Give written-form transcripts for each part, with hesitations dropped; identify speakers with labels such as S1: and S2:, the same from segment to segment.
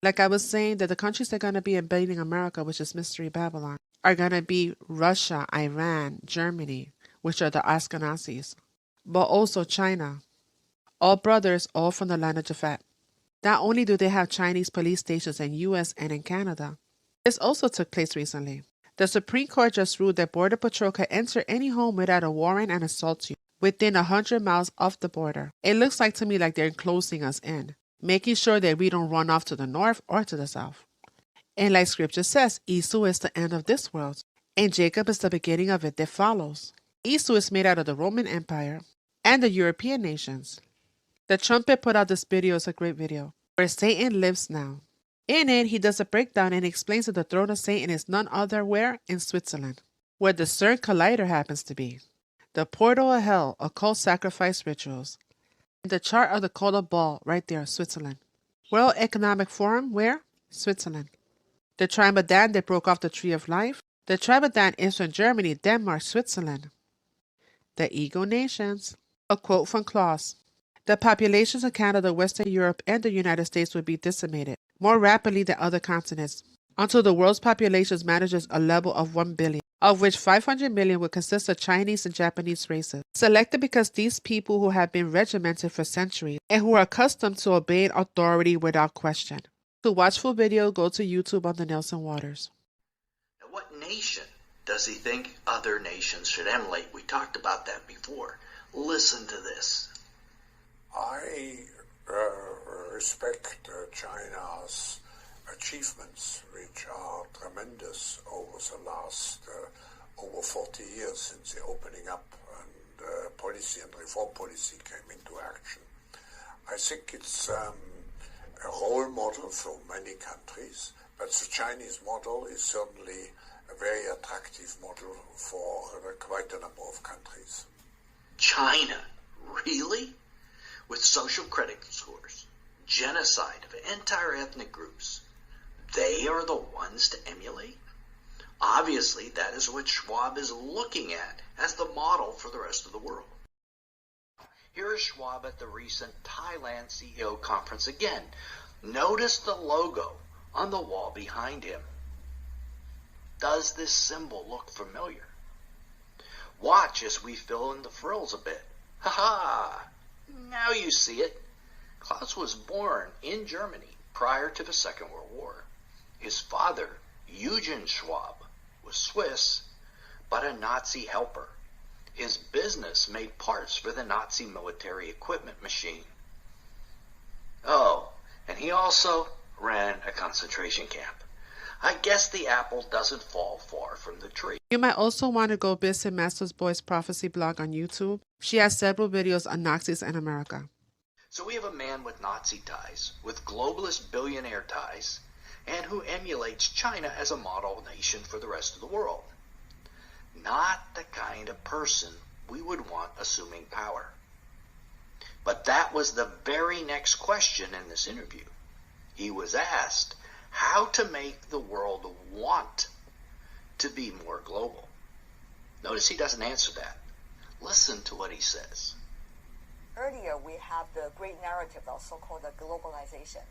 S1: Like I was saying, that the countries that are going to be invading America, which is Mystery Babylon, are going to be Russia, Iran, Germany, which are the Ashkenazis, but also China. All brothers, all from the land of Japhet. Not only do they have Chinese police stations in US and in Canada, this also took place recently. The Supreme Court just ruled that Border Patrol can enter any home without a warrant and assault you within 100 miles of the border. It looks like to me like they're closing us in, making sure that we don't run off to the north or to the south. And like scripture says, Esau is the end of this world, and Jacob is the beginning of it that follows. Esau is made out of the Roman Empire and the European nations. The Trumpet put out this video. It's a great video, where Satan lives now. In it, he does a breakdown and explains that the throne of Satan is none other where in Switzerland, where the CERN Collider happens to be. The portal of hell, occult sacrifice rituals. The chart of the cult of Baal, right there, Switzerland. World Economic Forum, where? Switzerland. The tribe of Dan that broke off the tree of life. The tribe of Dan is from Germany, Denmark, Switzerland. The Ego Nations. A quote from Claus. The populations of Canada, Western Europe, and the United States would be decimated more rapidly than other continents until the world's population manages a level of 1 billion, of which 500 million would consist of Chinese and Japanese races, selected because these people who have been regimented for centuries and who are accustomed to obeying authority without question. To watch full video, go to YouTube on the Nelson Waters.
S2: Now, what nation does he think other nations should emulate? We talked about that before. Listen to this.
S3: I respect China's achievements, which are tremendous over the last over 40 years since the opening up and policy and reform policy came into action. I think it's a role model for many countries, but the Chinese model is certainly a very attractive model for quite a number of countries.
S2: China? Really? With social credit scores, genocide of entire ethnic groups, they are the ones to emulate? Obviously, that is what Schwab is looking at as the model for the rest of the world. Here is Schwab at the recent Thailand CEO conference again. Notice the logo on the wall behind him. Does this symbol look familiar? Watch as we fill in the frills a bit. Ha ha! Now you see it. Klaus was born in Germany prior to the Second World War. His father, Eugen Schwab, was Swiss, but a Nazi helper. His business made parts for the Nazi military equipment machine. Oh, and he also ran a concentration camp. I guess the apple doesn't fall far from the tree.
S1: You might also want to go visit Master's Boy's Prophecy blog on YouTube. She has several videos on Nazis in America.
S2: So we have a man with Nazi ties, with globalist billionaire ties, and who emulates China as a model nation for the rest of the world. Not the kind of person we would want assuming power. But that was the very next question in this interview. He was asked how to make the world want to be more global. Notice he doesn't answer that. Listen to what he says.
S4: Earlier, we have the great narrative, also called the globalization.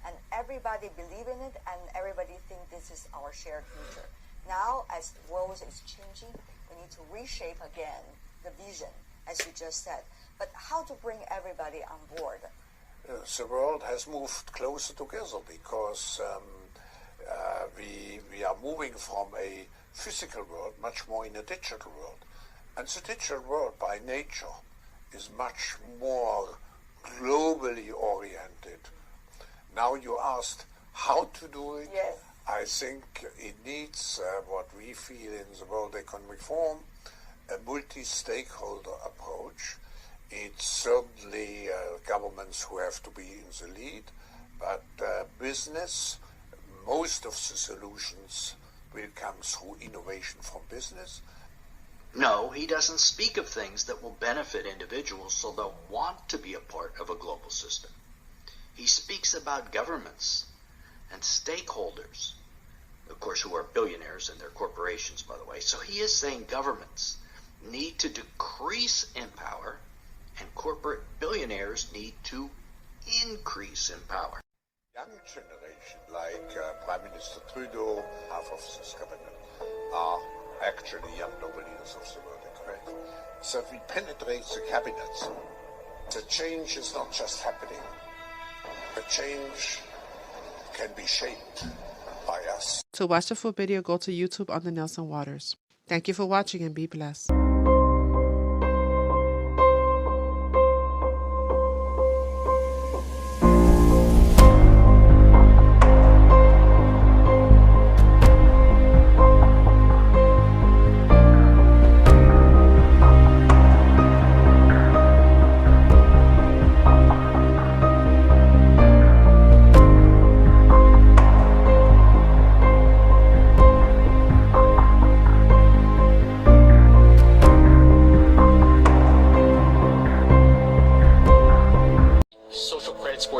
S4: And everybody believe in it, and everybody think this is our shared future. Now, as the world is changing, we need to reshape again the vision, as you just said. But how to bring everybody on board?
S3: The world has moved closer together because we are moving from a physical world much more in a digital world. And the digital world by nature is much more globally oriented. Now you asked how to do it.
S4: Yes.
S3: I think it needs what we feel in the World Economic Forum, a multi-stakeholder approach. It's certainly governments who have to be in the lead, but business, most of the solutions will come through innovation from business.
S2: No, he doesn't speak of things that will benefit individuals so they'll want to be a part of a global system. He speaks about governments and stakeholders, of course, who are billionaires and their corporations, by the way. So he is saying governments need to decrease in power and corporate billionaires need to increase in power.
S3: Young generation, like Prime Minister Trudeau, half of this cabinet, are actually younger leaders of the Nordic right? So if we penetrate the cabinets, the change is not just happening. The change can be shaped by us.
S1: To watch the full video, go to YouTube under Nelson Waters. Thank you for watching and be blessed.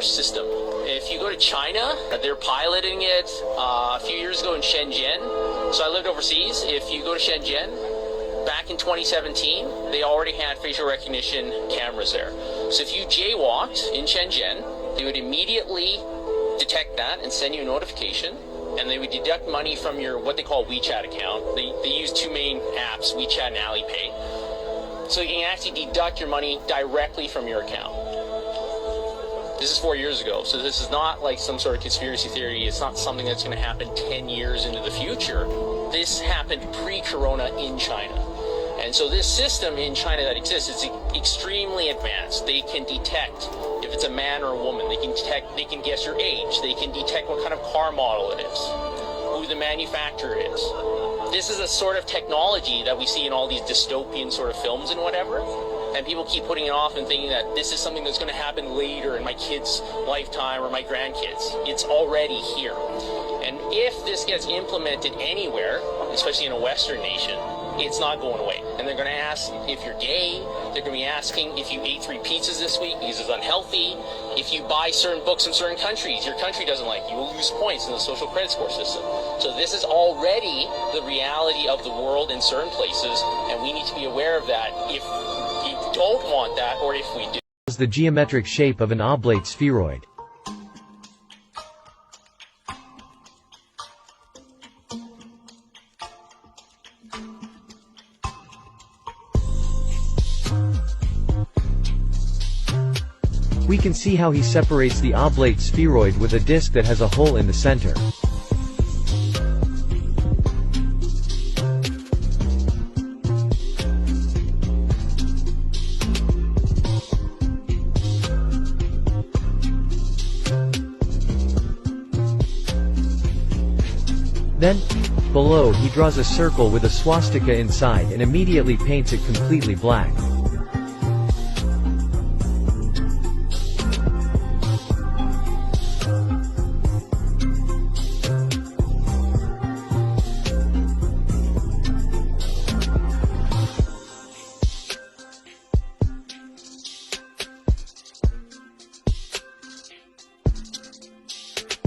S5: System. If you go to China, they're piloting it a few years ago in Shenzhen. So I lived overseas. If you go to Shenzhen, back in 2017, they already had facial recognition cameras there. So if you jaywalked in Shenzhen, they would immediately detect that and send you a notification, and they would deduct money from your what they call WeChat account. They use two main apps, WeChat and Alipay. So you can actually deduct your money directly from your account. This is 4 years ago, so this is not like some sort of conspiracy theory. It's not something that's going to happen 10 years into the future. This happened pre-corona in China. And so this system in China that exists is extremely advanced. They can detect if it's a man or a woman. They can guess your age. They can detect what kind of car model it is, who the manufacturer is. This is a sort of technology that we see in all these dystopian sort of films and whatever. And people keep putting it off and thinking that this is something that's going to happen later in my kids' lifetime or my grandkids. It's already here. And if this gets implemented anywhere, especially in a Western nation, it's not going away. And they're going to ask if you're gay. They're going to be asking if you ate 3 pizzas this week because it's unhealthy. If you buy certain books in certain countries, your country doesn't like you will lose points in the social credit score system. So this is already the reality of the world in certain places, and we need to be aware of that if we don't want that, or if we do.
S6: Is the geometric shape of an oblate spheroid. We can see how he separates the oblate spheroid with a disc that has a hole in the center. Then, below he draws a circle with a swastika inside and immediately paints it completely black.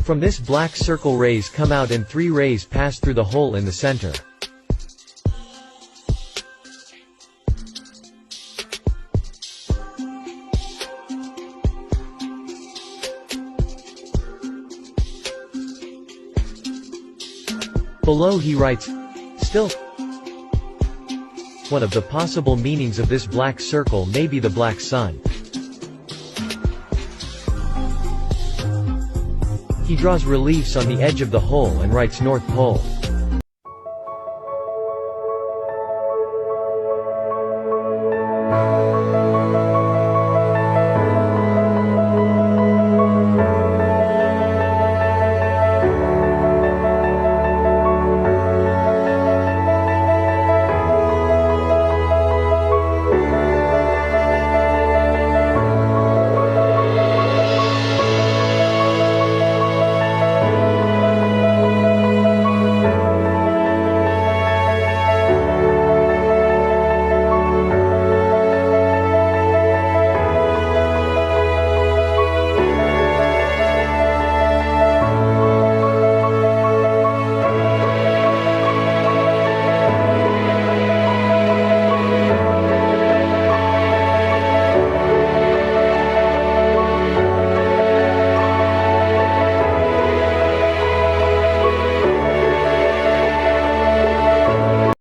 S6: From this black circle rays come out and 3 rays pass through the hole in the center. Below he writes, "Still." One of the possible meanings of this black circle may be the black sun. He draws reliefs on the edge of the hole and writes North Pole.